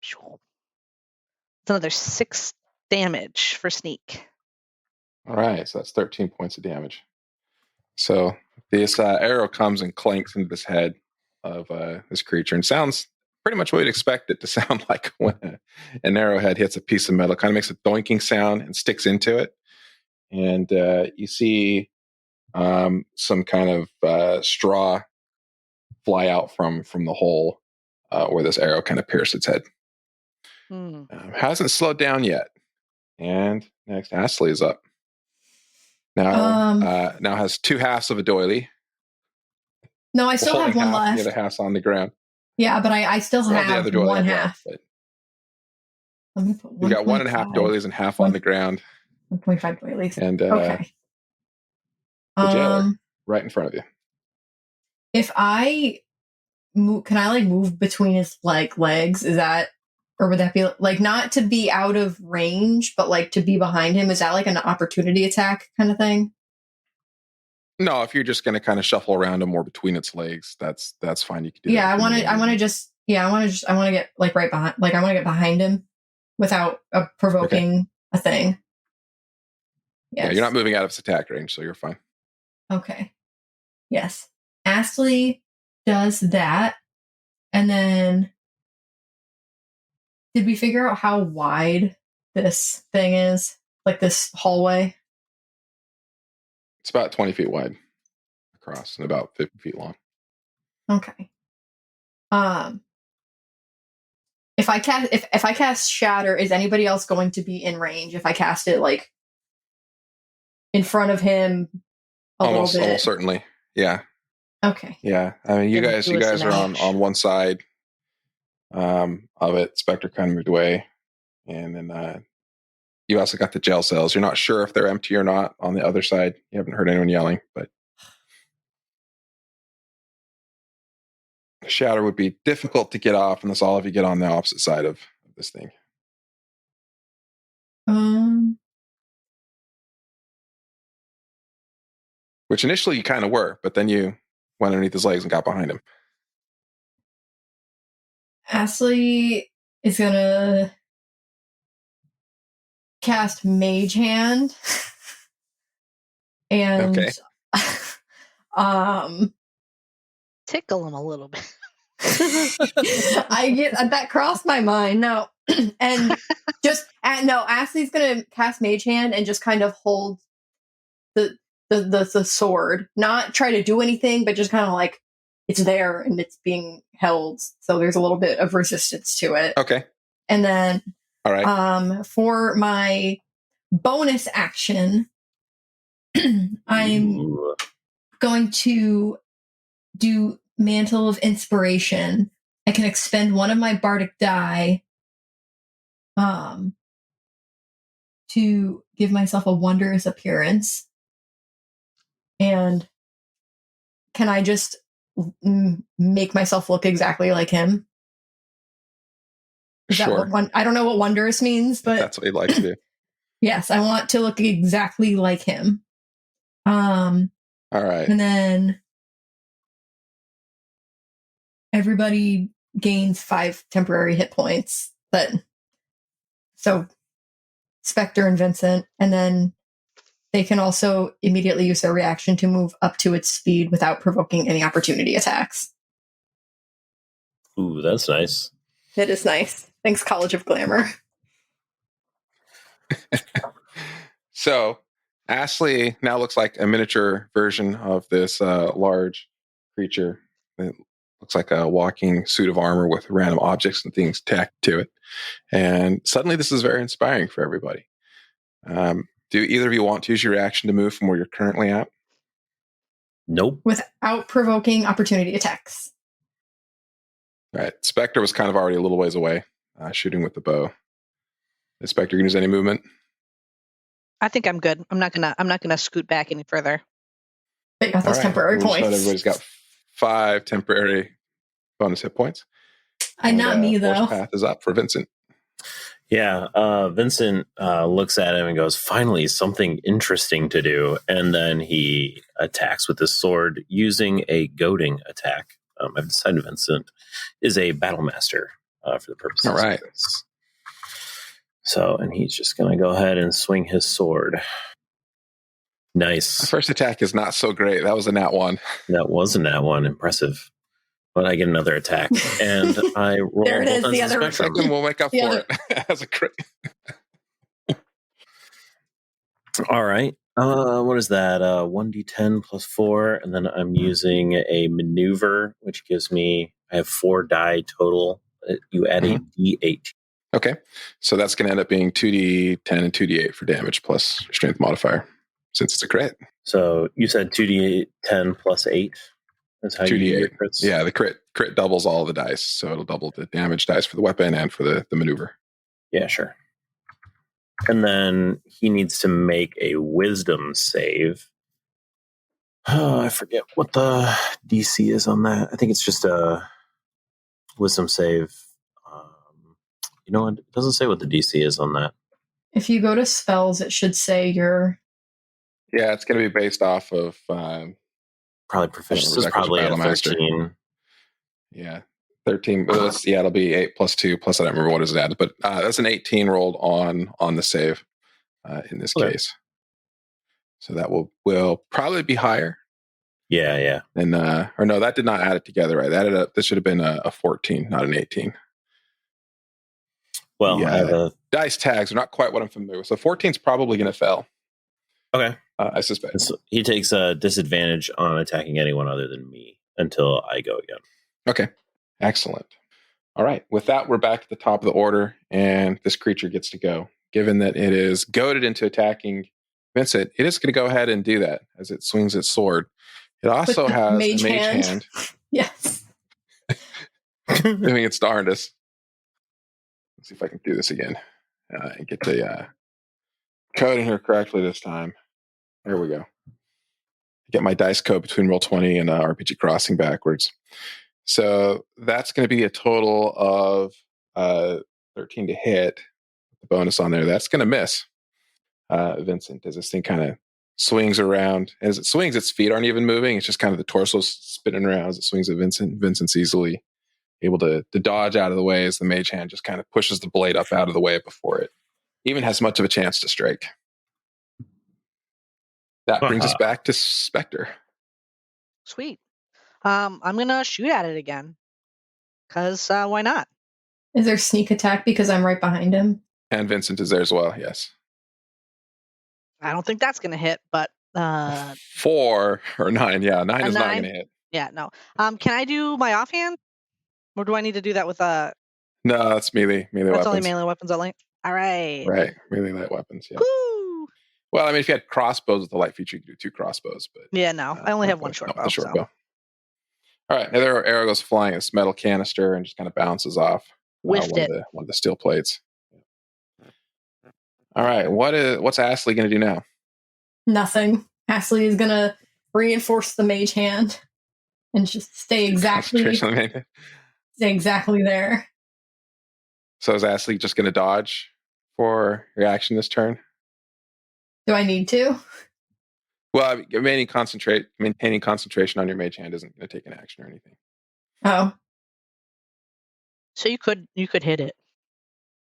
It's another 6 damage for sneak. All right, so that's 13 points of damage. So this arrow comes and clanks into this head of this creature and sounds pretty much what you'd expect it to sound like when an arrowhead hits a piece of metal. Kind of makes a doinking sound and sticks into it. And you see some kind of straw fly out from the hole where this arrow kind of pierced its head. Hasn't slowed down yet. And next, Astley is up. Now, now has 2 halves of a doily. No, I still have one left. The other half's on the ground. Yeah, but I still have the other one half. Let me put you got 1.5 doilies and half on the ground. 1.5 doilies. And okay. The jailer right in front of you. If I move, can I move between his legs? Is that, or would that be not to be out of range, but to be behind him? Is that an opportunity attack kind of thing? No, if you're just going to kind of shuffle around him or between its legs, that's fine. You can do that. I want to get right behind, I want to get behind him without provoking a thing. Yes. Yeah, you're not moving out of its attack range, so you're fine. Okay. Yes. Astley does that. And then did we figure out how wide this thing is? This hallway? It's about 20 feet wide across and about 50 feet long. Okay. If I cast Shatter, is anybody else going to be in range if I cast it in front of him almost, little bit? Almost certainly. Yeah. Okay. Yeah. I mean, you guys are on one side of it. Spectre kind of moved away. And then you also got the jail cells. You're not sure if they're empty or not on the other side. You haven't heard anyone yelling, but Shatter would be difficult to get off unless all of you get on the opposite side of this thing. Which initially you kind of were, but then you went underneath his legs and got behind him. Astley is gonna cast Mage Hand and tickle him a little bit. That crossed my mind. No, and Astley's gonna cast Mage Hand and just kind of hold the sword, not try to do anything, but just kind of it's there and it's being held. So there's a little bit of resistance to it. Okay. And then, all right. For my bonus action, I'm going to do Mantle of Inspiration. I can expend one of my bardic die to give myself a wondrous appearance. And can I just make myself look exactly like him? Sure. I don't know what wondrous means, but that's what he'd like to do. Yes, I want to look exactly like him. All right. And then everybody gains 5 temporary hit points. So Spectre and Vincent, and then they can also immediately use their reaction to move up to its speed without provoking any opportunity attacks. Ooh, that's nice. It is nice. Thanks, College of Glamour. So, Astley now looks like a miniature version of this large creature. It looks like a walking suit of armor with random objects and things tacked to it. And suddenly this is very inspiring for everybody. Do either of you want to use your reaction to move from where you're currently at? Nope. Without provoking opportunity attacks. All right. Spectre was kind of already a little ways away, shooting with the bow. Is Spectre going to use any movement? I think I'm good. I'm not gonna scoot back any further. They got those temporary points. Everybody's got 5 temporary bonus hit points. Not me, though. Forcepath is up for Vincent. Yeah, Vincent looks at him and goes, finally, something interesting to do. And then he attacks with his sword using a goading attack. I've decided Vincent is a battle master for the purposes of this. So, and he's just going to go ahead and swing his sword. Nice. My first attack is not so great. That was a nat 1. That was a nat 1. Impressive. But I get another attack, and I roll. There it is. The other second will make up for it as a crit. All right. What is that? 1d10 plus 4, and then I'm using a maneuver, which gives me, I have 4 die total. You add a d8. Okay, so that's going to end up being 2d10 and 2d8 for damage plus your strength modifier, since it's a crit. So you said 2d10 plus 8. That's how 2d8. You do your crits? Yeah, the crit doubles all the dice, so it'll double the damage dice for the weapon and for the maneuver. Yeah, sure. And then he needs to make a wisdom save. Oh, I forget what the DC is on that. I think it's just a wisdom save. You know what? It doesn't say what the DC is on that. If you go to spells, it should say your... Yeah, it's going to be based off of... probably proficiency. It's probably a 13. Yeah, 13. It'll be 8 plus 2 plus I don't remember what is that, but that's an 18 rolled on the save in this case. So that will probably be higher. Yeah. And or no, that did not add it together, right? That added up. This should have been a 14, not an 18. Well, yeah, dice tags are not quite what I'm familiar with. So 14 is probably going to fail. Okay. I suspect. So he takes a disadvantage on attacking anyone other than me until I go again. Okay. Excellent. All right. With that, we're back at the top of the order, and this creature gets to go. Given that it is goaded into attacking Vincent, it is going to go ahead and do that as it swings its sword. It also has a mage hand. Yes. Doing its darndest. Let's see if I can do this again and get the code in here correctly this time. There we go. Get my dice code between Roll20 and RPG Crossing backwards. So that's going to be a total of 13 to hit. The bonus on there. That's going to miss Vincent as this thing kind of swings around. As it swings, its feet aren't even moving. It's just kind of the torso spinning around as it swings at Vincent. Vincent's easily able to dodge out of the way as the mage hand just kind of pushes the blade up out of the way before it even has much of a chance to strike. That brings us back to Spectre. Sweet. I'm going to shoot at it again. Because why not? Is there sneak attack because I'm right behind him? And Vincent is there as well, yes. I don't think that's going to hit, but... 4 or 9, yeah. 9 is not going to hit. Yeah, no. Can I do my offhand? Or do I need to do that with a... No, that's melee weapons. That's only melee weapons only? All right. Right, melee light weapons, yeah. Woo! Well, I mean, if you had crossbows with the light feature, you could do 2 crossbows. But yeah, no. I only have one short bow. Bow. All right, another arrow goes flying at this metal canister and just kind of bounces off one of the steel plates. All right, what's Ashley going to do now? Nothing. Ashley is going to reinforce the mage hand and just stay exactly there. So is Ashley just going to dodge for your action this turn? Do I need to? Well, maintaining concentration on your mage hand isn't going to take an action or anything. Oh. So you could hit it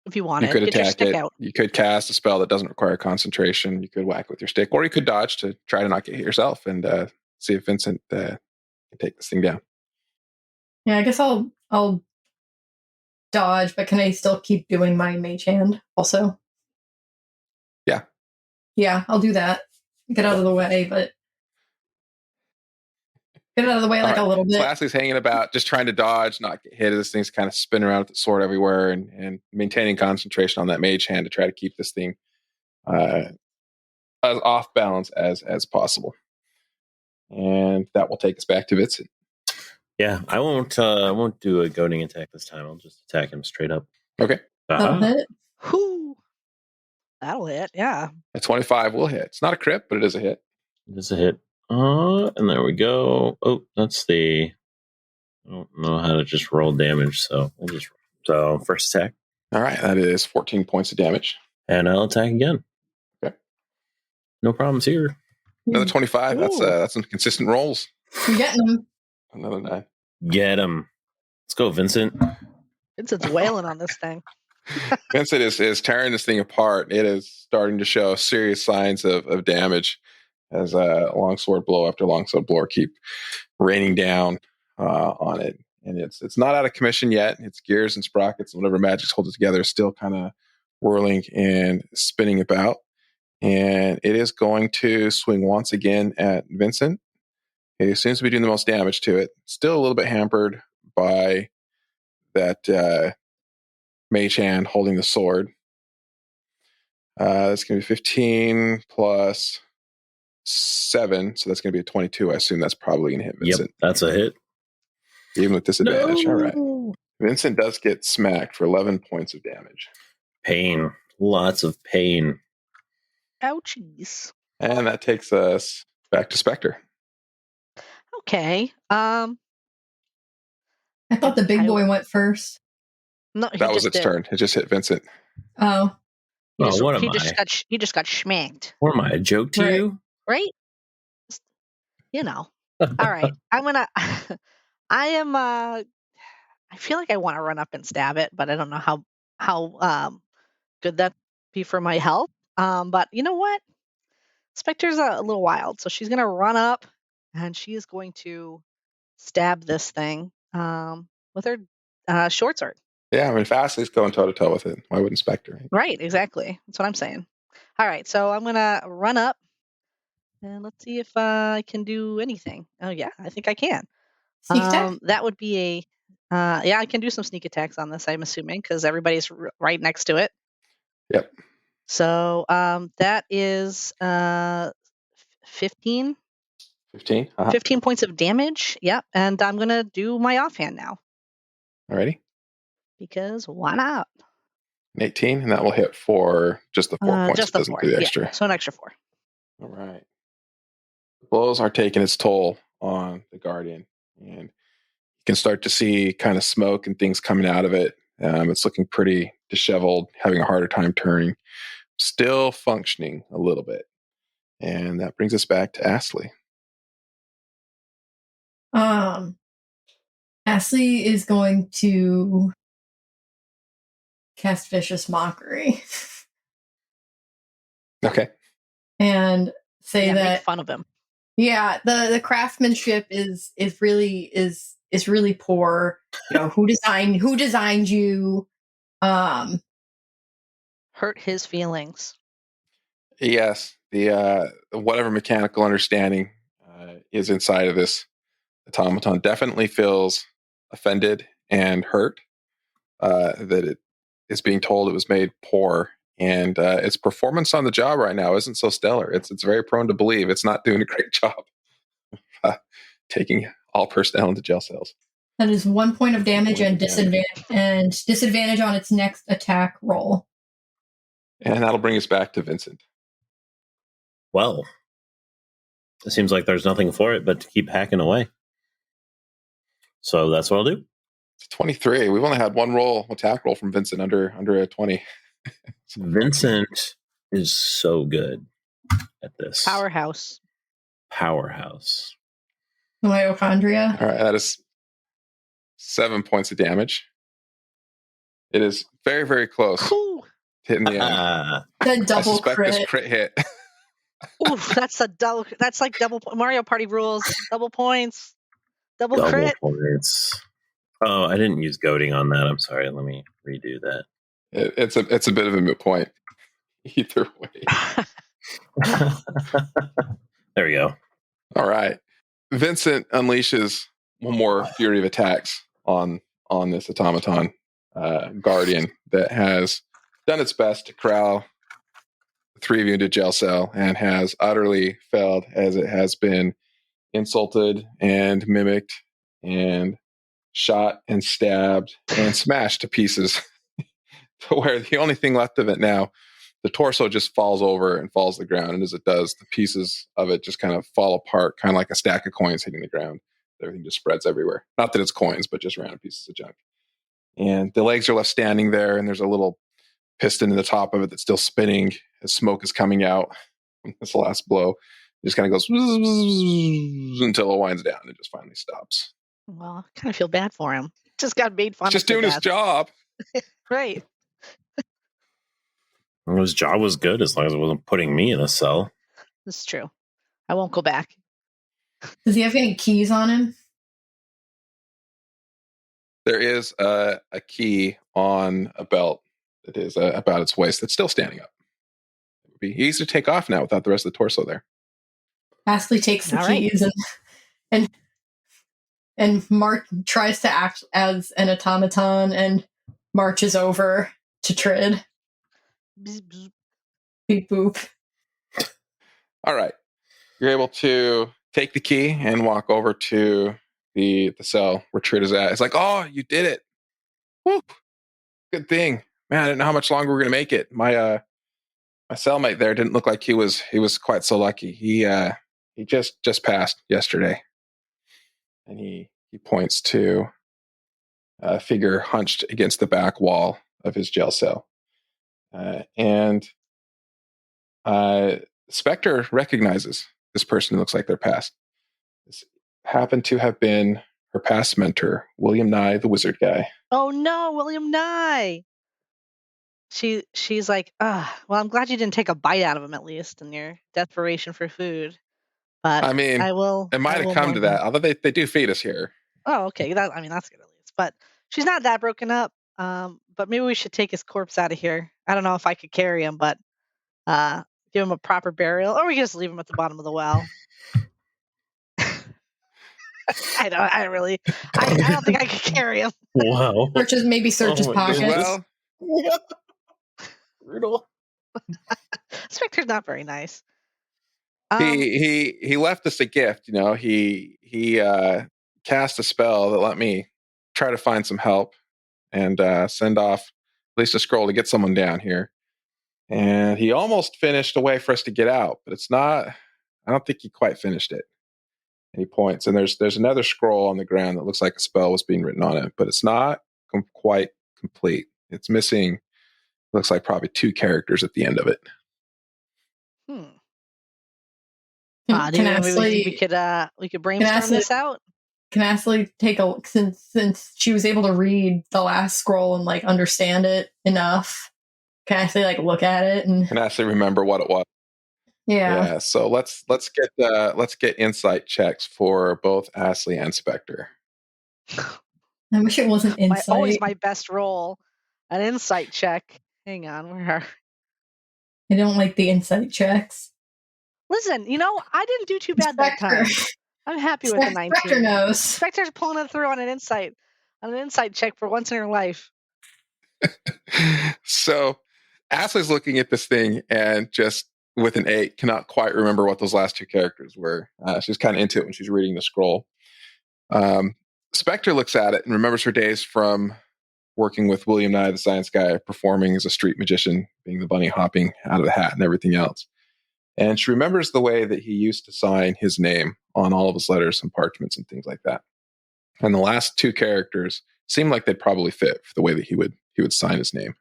if you wanted. You could attack it. Out. You could cast a spell that doesn't require concentration. You could whack with your stick, or you could dodge to try to not get hit yourself and see if Vincent can take this thing down. Yeah, I guess I'll dodge, but can I still keep doing my mage hand also? Yeah. Yeah, I'll do that. Get out of the way, but get out of the way like a little bit. So Ashley's hanging about, just trying to dodge, not get hit. This thing's kind of spinning around with the sword everywhere and maintaining concentration on that mage hand to try to keep this thing as off balance as possible. And that will take us back to Vincent. Yeah, I won't do a goading attack this time. I'll just attack him straight up. Okay. That'll hit. Whew. That'll hit, yeah. A 25 will hit. It's not a crit, but it is a hit. It is a hit. And there we go. Oh, that's the I don't know how to just roll damage, so we'll just... So, first attack. All right, that is 14 points of damage. And I'll attack again. Okay. No problems here. Another 25. Ooh. That's some consistent rolls. You're getting them. Another 9. Get him. Let's go, Vincent. Vincent's wailing on this thing. Vincent is tearing this thing apart. It is starting to show serious signs of damage as longsword blow after longsword blow keep raining down on it. And it's not out of commission yet. Its gears and sprockets and whatever magic's hold it together is still kind of whirling and spinning about. And it is going to swing once again at Vincent. It seems to be doing the most damage to it. Still a little bit hampered by that mage hand holding the sword. That's going to be 15 plus 7, so that's going to be a 22. I assume that's probably going to hit Vincent. Yep, that's a hit. Even with disadvantage. No. All right. Vincent does get smacked for 11 points of damage. Pain. Lots of pain. Ouchies. And that takes us back to Spectre. Okay. I thought the big boy went first. No, that was its turn. It just hit Vincent. Oh. He just got schmacked. What am I, a joke to you? Right? All right. I'm gonna. I feel like I want to run up and stab it, but I don't know how good that be for my health. But you know what? Spectre's a little wild, so she's gonna run up and she is going to stab this thing with her short sword. Yeah, I mean, if Ashley's going toe to toe with it, why wouldn't Spectre? Right, exactly. That's what I'm saying. All right, so I'm gonna run up and let's see if I can do anything. Oh yeah, I think I can. Sneak attack? That would be yeah, I can do some sneak attacks on this, I'm assuming, because everybody's right next to it. Yep. So that is 15. 15? 15 points of damage. Yep. And I'm going to do my offhand now. Alrighty. Because why not? 18, and that will hit for just the 4 points. Just the 4. Do the extra. Yeah, so an extra 4. All right. The blows are taking its toll on the Guardian, and you can start to see kind of smoke and things coming out of it. It's looking pretty disheveled, having a harder time turning. Still functioning a little bit. And that brings us back to Ashley. Ashley is going to cast Vicious Mockery. Okay. And say that make fun of him. Yeah, the craftsmanship is really poor. You know, who designed you? Hurt his feelings. Yes, the whatever mechanical understanding is inside of this automaton definitely feels offended and hurt that it is being told it was made poor, and its performance on the job right now isn't so stellar. It's very prone to believe it's not doing a great job taking all personnel into jail cells. That is 1 point of damage and disadvantage on its next attack roll. And that'll bring us back to Vincent. Well, it seems like there's nothing for it but to keep hacking away. So that's what I'll do. It's 23. We've only had one attack roll from Vincent under a 20. Vincent is so good at this. Powerhouse. Mitochondria. All right, that is 7 points of damage. It is very, very close. Hitting the end. The double crit. This crit hit. Oof, that's like double Mario Party rules. Double points. Double crit. Points. Oh, I didn't use goading on that. I'm sorry. Let me redo that. It's a bit of a moot point. Either way. There we go. All right. Vincent unleashes one more fury of attacks on this automaton guardian that has done its best to corral the 3 of you into jail cell and has utterly failed as it has been insulted and mimicked and shot and stabbed and smashed to pieces to where the only thing left of it now, the torso just falls over and falls to the ground. And as it does, the pieces of it just kind of fall apart, kind of like a stack of coins hitting the ground. everything just spreads everywhere. Not that it's coins, but just random pieces of junk. And the legs are left standing there, and there's a little piston in the top of it that's still spinning as smoke is coming out. That's the last blow. It just kind of goes until it winds down and just finally stops. Well, I kind of feel bad for him. Just got made fun of. Just doing his job. Right. Well, his job was good as long as it wasn't putting me in a cell. This is true. I won't go back. Does he have any keys on him? There is a key on a belt that is about its waist that's still standing up. It would be easy to take off now without the rest of the torso there. Astley takes the keys and Mark tries to act as an automaton and marches over to Trid. Beep boop. All right. You're able to take the key and walk over to the cell where Trid is at. It's like, oh, you did it. Whoop. Good thing. Man, I didn't know how much longer we're gonna make it. My cellmate there didn't look like he was quite so lucky. He just passed yesterday. And he points to a figure hunched against the back wall of his jail cell. And Spectre recognizes this person who looks like they're past. This happened to have been her past mentor, William Nye, the wizard guy. Oh no, William Nye! She's like, well, I'm glad you didn't take a bite out of him at least in your desperation for food. But I mean, it might have come to that, although they do feed us here. Oh, okay. That's good at least. But she's not that broken up. But maybe we should take his corpse out of here. I don't know if I could carry him, but give him a proper burial, or we can just leave him at the bottom of the well. I don't think I could carry him. Wow. Maybe search his pockets. Well, brutal. Spectre's not very nice. He left us a gift. You know, he cast a spell that let me try to find some help and send off at least a scroll to get someone down here. And he almost finished a way for us to get out, but it's not. I don't think he quite finished it. And he points, and there's another scroll on the ground that looks like a spell was being written on it, but it's not quite complete. It's missing. Looks like probably 2 characters at the end of it. We could brainstorm this out? Can Astley take a since she was able to read the last scroll and like understand it enough? Can Astley like look at it and can Astley remember what it was? Yeah. So let's get insight checks for both Astley and Spectre. I wish it wasn't insight. Always my best roll, an insight check. Hang on, where? I don't like the insight checks. Listen, I didn't do too bad that time. I'm happy with the 19. Spectre knows. Spectre's pulling it through on an insight check for once in her life. So Ashley's looking at this thing and just with an 8 cannot quite remember what those last 2 characters were. She's kind of into it when she's reading the scroll. Spectre looks at it and remembers her days from working with William Nye, the science guy, performing as a street magician, being the bunny hopping out of the hat and everything else. And she remembers the way that he used to sign his name on all of his letters and parchments and things like that. And the last 2 characters seem like they'd probably fit for the way that he would sign his name.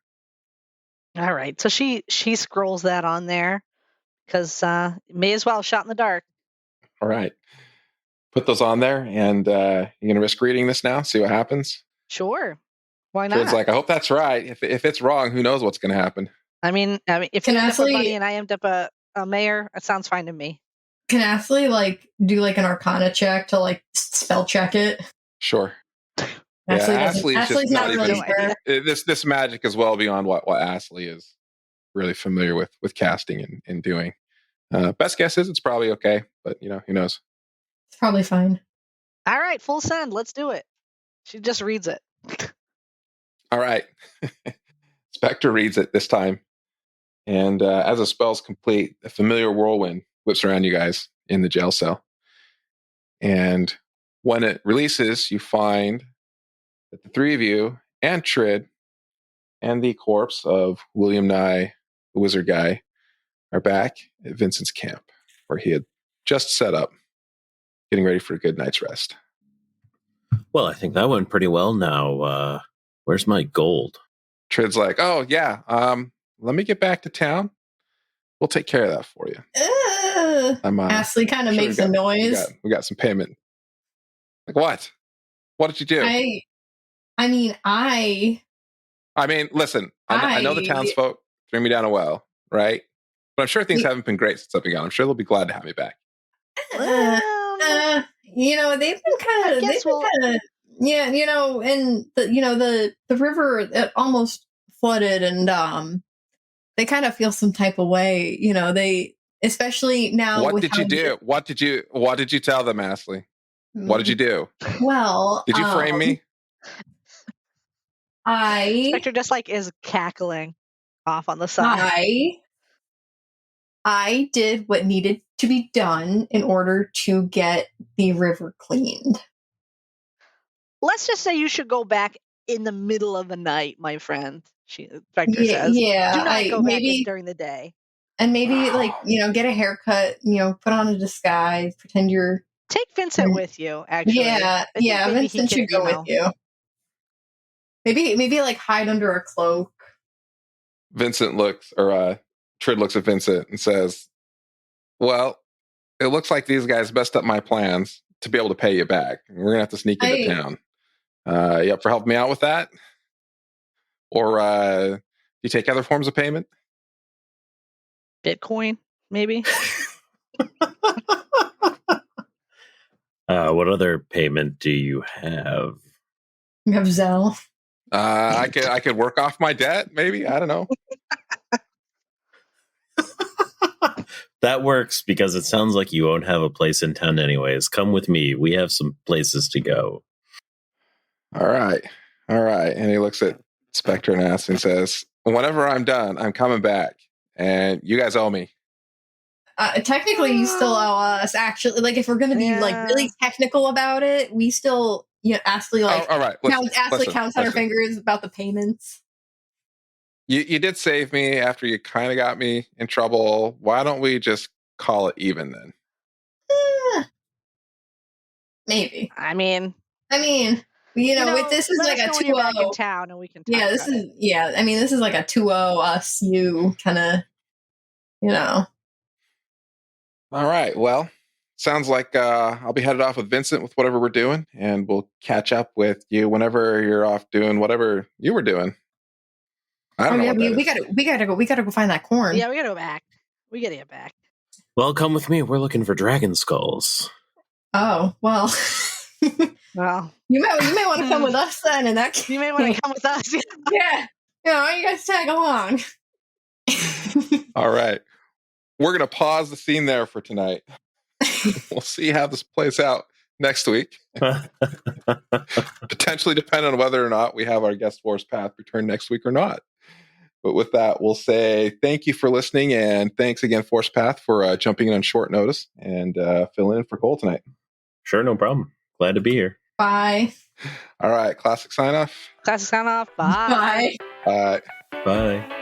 All right. So she scrolls that on there because may as well shot in the dark. All right. Put those on there, and you're going to risk reading this now, see what happens? Sure. Why not? It's like, I hope that's right. If it's wrong, who knows what's going to happen? I mean, if you end up a bunny and I end up a mayor, it sounds fine to me. Can Astley do like an Arcana check to like spell check it? Sure. Astley's just not really sure. This magic is well beyond what Astley is really familiar with casting and doing. Best guess is it's probably okay, but who knows? It's probably fine. All right, full send. Let's do it. She just reads it. All right. Spectre reads it this time. And as the spell's complete, a familiar whirlwind whips around you guys in the jail cell. And when it releases, you find that the 3 of you and Trid and the corpse of William Nye, the wizard guy, are back at Vincent's camp, where he had just set up, getting ready for a good night's rest. Well, I think that went pretty well. Now, where's my gold? Trid's like, oh, yeah, let me get back to town. We'll take care of that for you. Ashley kind of makes a noise. We got some payment. Like, what? What did you do? I mean, listen, I know the townsfolk threw me down a well, right? But I'm sure things haven't been great since I've been gone. I'm sure they'll be glad to have me back. They've been kind of, yeah, and the river it almost flooded, and they kind of feel some type of way. They, especially now. What did you do? What did you tell them, Ashley? What did you do? Well, did you frame me? Spectre just is cackling off on the side. I did what needed to be done in order to get the river cleaned. Let's just say you should go back in the middle of the night, my friend. Spectre says. Yeah. Do not go back in during the day. And maybe get a haircut, put on a disguise, pretend you're. Take Vincent with you, actually. Yeah. Vincent should go with you. Maybe hide under a cloak. Trid looks at Vincent and says, well, it looks like these guys messed up my plans to be able to pay you back. We're going to have to sneak into town. You up for helping me out with that? Or do you take other forms of payment? Bitcoin, maybe? What other payment do you have? You have Zelle. I could work off my debt, maybe. I don't know. That works because it sounds like you won't have a place in town anyways. Come with me. We have some places to go. All right. And he looks at Spectre and asks and says, whenever I'm done, I'm coming back. And you guys owe me. Technically, you still owe us. Actually, if we're going to be really technical about it, we still, Ashley all right. Ashley counts on her fingers about the payments. You did save me after you kind of got me in trouble. Why don't we just call it even then? Maybe. I mean, this is like a 2-0 back in town, and we can. This is like a 2-0 us you kind of, All right. Well, sounds like I'll be headed off with Vincent with whatever we're doing, and we'll catch up with you whenever you're off doing whatever you were doing. I don't know. We gotta go find that corn. Yeah, we gotta go back. We gotta get back. Well, come with me. We're looking for dragon skulls. Oh, well. Well, you may want to come with us then. In that case, you may want to come with us. Yeah, you guys tag along. All right, we're gonna pause the scene there for tonight. We'll see how this plays out next week. Potentially depending on whether or not we have our guest Forcepath return next week or not. But with that, we'll say thank you for listening, and thanks again, Forcepath, for jumping in on short notice and filling in for Cole tonight. Sure, no problem. Glad to be here. Bye. All right, classic sign off. Bye. Bye. Bye.